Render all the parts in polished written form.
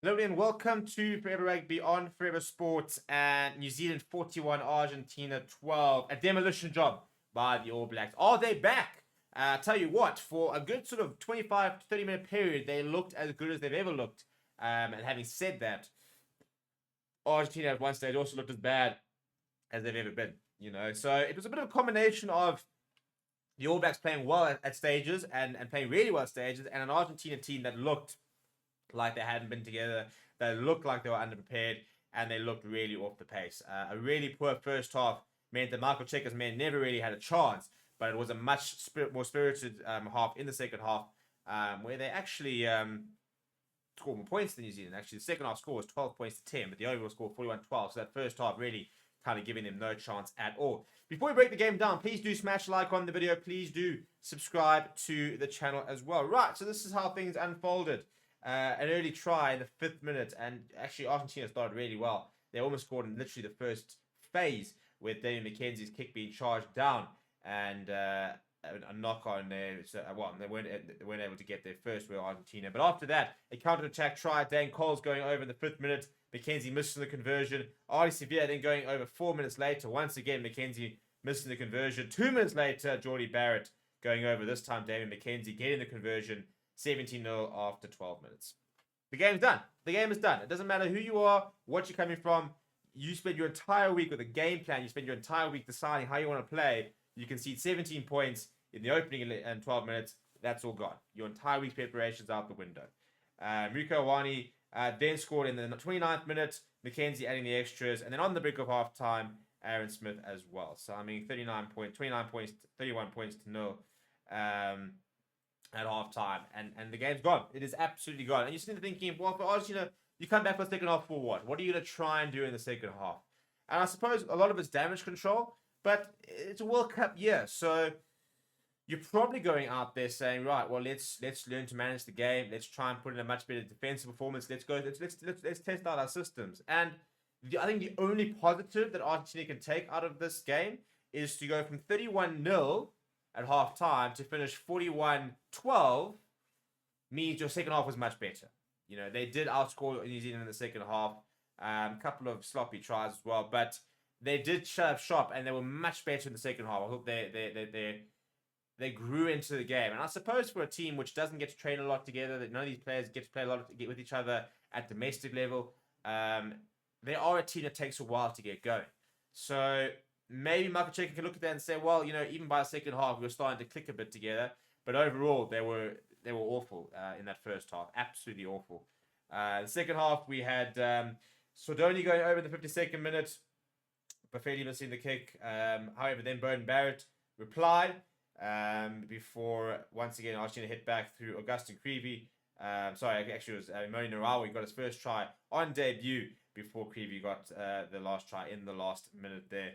Hello and welcome to Forever Rugby on Forever Sports and New Zealand 41, Argentina 12. A demolition job by the All Blacks. Are they back? Tell you what, for a good sort of 25 to 30 minute period, they looked as good as they've ever looked. And having said that, Argentina at one stage also looked as bad as they've ever been. So it was a bit of a combination of the All Blacks playing well at stages and playing really well at stages, and an Argentina team that looked like they hadn't been together. They looked like they were underprepared, and they looked really off the pace. A really poor first half meant that Michael Cheika's men never really had a chance, but it was a much more spirited half in the second half, where they actually scored more points than New Zealand. Actually, the second half score was 12 points to 10, but the overall score 41-12. So that first half really kind of giving them no chance at all. Before we break the game down, please do smash like on the video. Please do subscribe to the channel as well. Right, so this is how things unfolded. An early try in the 5th minute, and actually Argentina started really well. They almost scored in literally the first phase with Damian McKenzie's kick being charged down and a knock on there. So, they weren't able to get there first with Argentina. But after that, a counter-attack try. Dan Cole's going over in the 5th minute. McKenzie missing the conversion. Artie Sevilla then going over 4 minutes later. Once again, McKenzie missing the conversion. 2 minutes later, Geordie Barrett going over. This time, Damian McKenzie getting the conversion. 17-0 after 12 minutes. The game's done. The game is done. It doesn't matter who you are, what you're coming from. You spend your entire week with a game plan. You spend your entire week deciding how you want to play. You concede 17 points in the opening and 12 minutes. That's all gone. Your entire week's preparation's out the window. Rico Awani then scored in the 29th minute. McKenzie adding the extras. And then on the brink of half-time, Aaron Smith as well. So, 29 points, 31 points to 0. At half time, and the game's gone. It is absolutely gone. And you're sitting there thinking, well, for Argentina, you come back for the second half for what? What are you going to try and do in the second half? And I suppose a lot of it's damage control, but it's a World Cup year, so you're probably going out there saying, right, well, let's learn to manage the game. Let's try and put in a much better defensive performance. Let's test out our systems. And I think the only positive that Argentina can take out of this game is to go from 31-0 at half time to finish 41-12 means your second half was much better. They did outscore New Zealand in the second half. A couple of sloppy tries as well, but they did shut up shop and they were much better in the second half. I hope they grew into the game. And I suppose for a team which doesn't get to train a lot together, that none of these players get to play a lot with each other at domestic level, they are a team that takes a while to get going. So maybe Michael Cheika can look at that and say, well, even by the second half, we were starting to click a bit together. But overall, they were awful in that first half. Absolutely awful. The second half, we had Sordoni going over in the 52nd minute. Buffetti missing the kick. However, then Beauden Barrett replied before, once again, Argentina hit back through Augustin Creevy. Actually, it was Moni Narawa. He got his first try on debut before Creevy got the last try in the last minute there.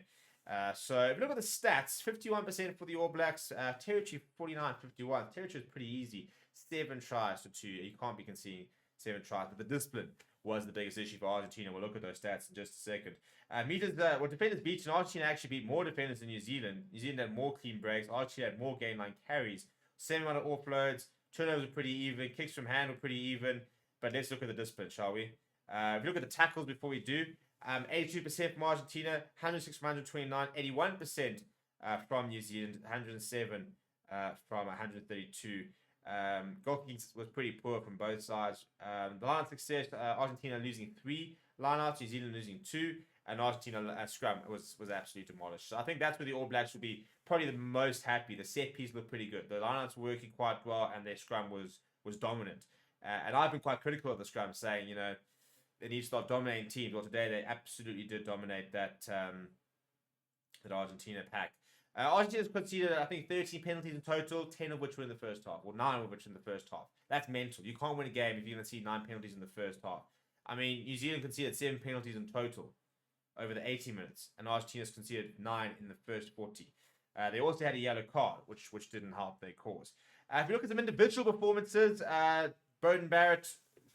So if you look at the stats, 51% for the All Blacks, territory 49-51. Territory is pretty easy. 7 tries to 2. You can't be conceding 7 tries, but the discipline was the biggest issue for Argentina. We'll look at those stats in just a second. Defenders beaten. Argentina actually beat more defenders than New Zealand. New Zealand had more clean breaks. Argentina had more game line carries. Same amount of offloads. Turnovers were pretty even. Kicks from hand were pretty even. But let's look at the discipline, shall we? If you look at the tackles before we do, 82% from Argentina, 106 from 129, 81% from New Zealand, 107 from 132. Goal kicking was pretty poor from both sides. The line success, Argentina losing 3 lineouts, New Zealand losing 2, and Argentina scrum was absolutely demolished. So I think that's where the All Blacks will be probably the most happy. The set piece looked pretty good. The lineouts were working quite well, and their scrum was dominant. And I've been quite critical of the scrum, saying, they need to start dominating teams. Well, today they absolutely did dominate that Argentina pack. Argentina's conceded, I think, 13 penalties in total, 10 of which were in the first half, or 9 of which in the first half. That's mental. You can't win a game if you're going to see 9 penalties in the first half. New Zealand conceded 7 penalties in total over the 80 minutes, and Argentina's conceded 9 in the first 40. They also had a yellow card, which didn't help their cause. If you look at some individual performances, Beauden Barrett,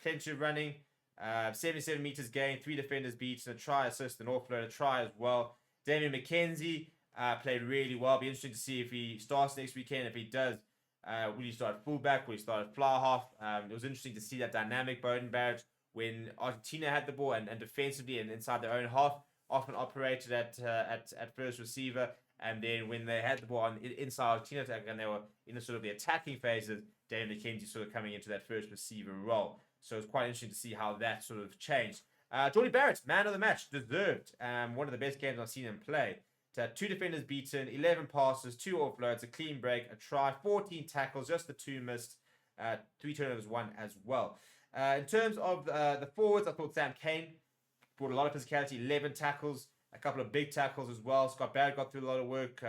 plenty of running, 77 meters gained, 3 defenders beaten, a try, assist, an offload, a try as well. Damian McKenzie played really well. Be interesting to see if he starts next weekend. If he does, will he start fullback? Will he start fly half? It was interesting to see that dynamic. Beauden Barrett when Argentina had the ball and defensively and inside their own half, often operated at first receiver. And then when they had the ball inside Argentina attack and they were in the sort of the attacking phases, David McKenzie sort of coming into that first receiver role. So it's quite interesting to see how that sort of changed. Jordy Barrett, man of the match, deserved. One of the best games I've seen him play. To have 2 defenders beaten, 11 passes, 2 offloads, a clean break, a try, 14 tackles, just the 2 missed, 3 turnovers, 1 as well. In terms of the forwards, I thought Sam Kane brought a lot of physicality, 11 tackles, a couple of big tackles as well. Scott Barrett got through a lot of work.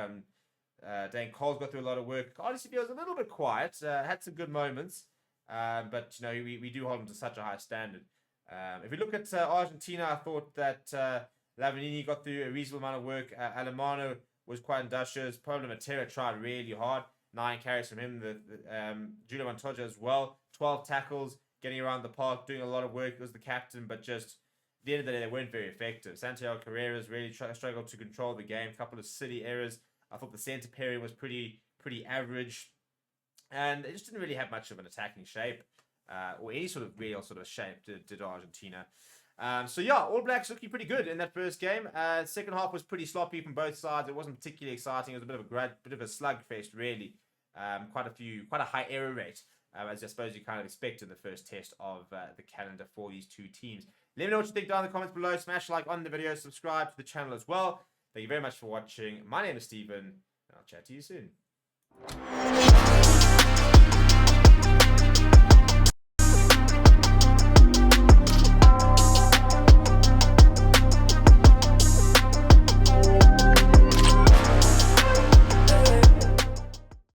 Dane Cole's got through a lot of work. Honestly, he was a little bit quiet, had some good moments, but we do hold him to such a high standard. If we look at Argentina, I thought that Lavanini got through a reasonable amount of work. Alemano was quite industrious. Pablo Matera tried really hard. 9 carries from him. Julio Montoya as well. 12 tackles, getting around the park, doing a lot of work. He was the captain, but just at the end of the day, they weren't very effective. Santiago Carreras really struggled to control the game. A couple of silly errors. I thought the center pairing was pretty average. And it just didn't really have much of an attacking shape. Or any sort of real sort of shape did Argentina. So yeah, All Blacks looking pretty good in that first game. Second half was pretty sloppy from both sides. It wasn't particularly exciting. It was a bit of a slugfest, really. Quite a high error rate, as I suppose you kind of expect in the first test of the calendar for these two teams. Let me know what you think down in the comments below. Smash like on the video, subscribe to the channel as well. Thank you very much for watching. My name is Stephen, and I'll chat to you soon.